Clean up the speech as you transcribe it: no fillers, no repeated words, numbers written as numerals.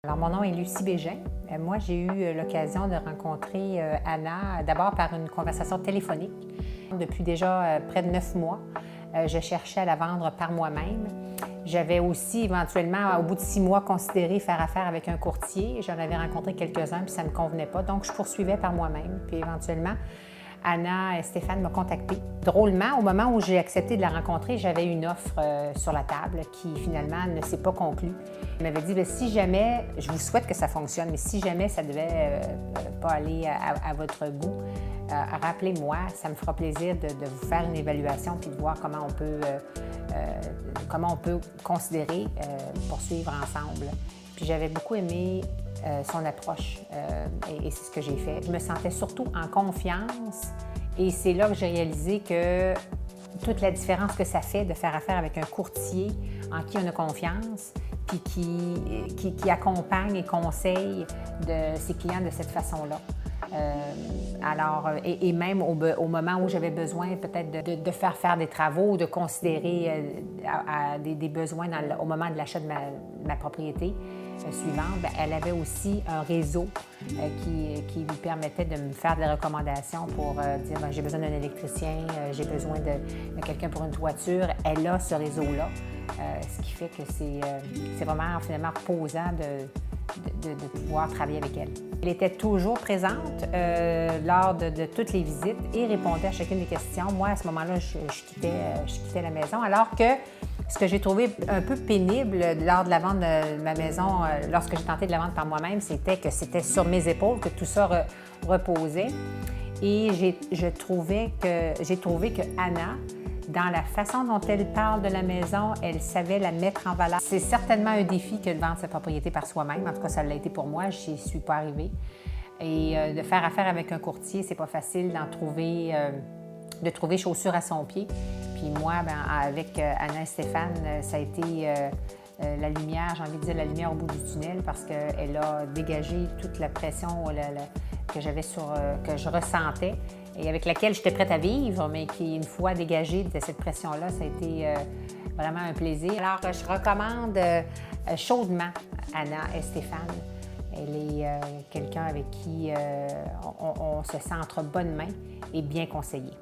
Alors, mon nom est Lucie Bégin. Moi, j'ai eu l'occasion de rencontrer Anna d'abord par une conversation téléphonique. Depuis déjà près de 9 mois, je cherchais à la vendre par moi-même. J'avais aussi éventuellement, au bout de 6 mois, considéré faire affaire avec un courtier. J'en avais rencontré quelques-uns, puis ça ne me convenait pas. Donc, je poursuivais par moi-même. Puis éventuellement, Anna et Stéphane m'ont contactée. Drôlement, au moment où j'ai accepté de la rencontrer, j'avais une offre sur la table qui finalement ne s'est pas conclue. Elle m'avait dit, si jamais, je vous souhaite que ça fonctionne, mais si jamais ça devait pas aller à votre goût, rappelez-moi, ça me fera plaisir de vous faire une évaluation puis de voir comment on peut considérer poursuivre ensemble. Puis j'avais beaucoup aimé son approche et c'est ce que j'ai fait. Je me sentais surtout en confiance et c'est là que j'ai réalisé que toute la différence que ça fait de faire affaire avec un courtier en qui on a confiance puis qui accompagne et conseille ses clients de cette façon-là. Et même au moment où j'avais besoin peut-être de faire des travaux, de considérer des besoins au moment de l'achat de ma propriété suivante, elle avait aussi un réseau qui lui permettait de me faire des recommandations pour dire j'ai besoin d'un électricien, j'ai besoin de quelqu'un pour une toiture. Elle a ce réseau-là, ce qui fait que c'est vraiment finalement reposant de pouvoir travailler avec elle. Elle était toujours présente lors de toutes les visites et répondait à chacune des questions. Moi, à ce moment-là, je quittais la maison, alors que ce que j'ai trouvé un peu pénible lors de la vente de ma maison, lorsque j'ai tenté de la vendre par moi-même, c'était que c'était sur mes épaules que tout ça reposait. Et j'ai trouvé que Anna, dans la façon dont elle parle de la maison, elle savait la mettre en valeur. C'est certainement un défi que de vendre sa propriété par soi-même. En tout cas, ça l'a été pour moi. Je n'y suis pas arrivée. Et de faire affaire avec un courtier, c'est pas facile de trouver chaussure à son pied. Puis moi, avec Anna et Stéphane, ça a été la lumière, j'ai envie de dire la lumière au bout du tunnel parce qu'elle a dégagé toute la pression que je ressentais et avec laquelle j'étais prête à vivre, mais qui, une fois dégagée de cette pression-là, ça a été vraiment un plaisir. Alors, je recommande chaudement Anna et Stéphane. Elle est quelqu'un avec qui on se sent entre bonnes mains et bien conseillé.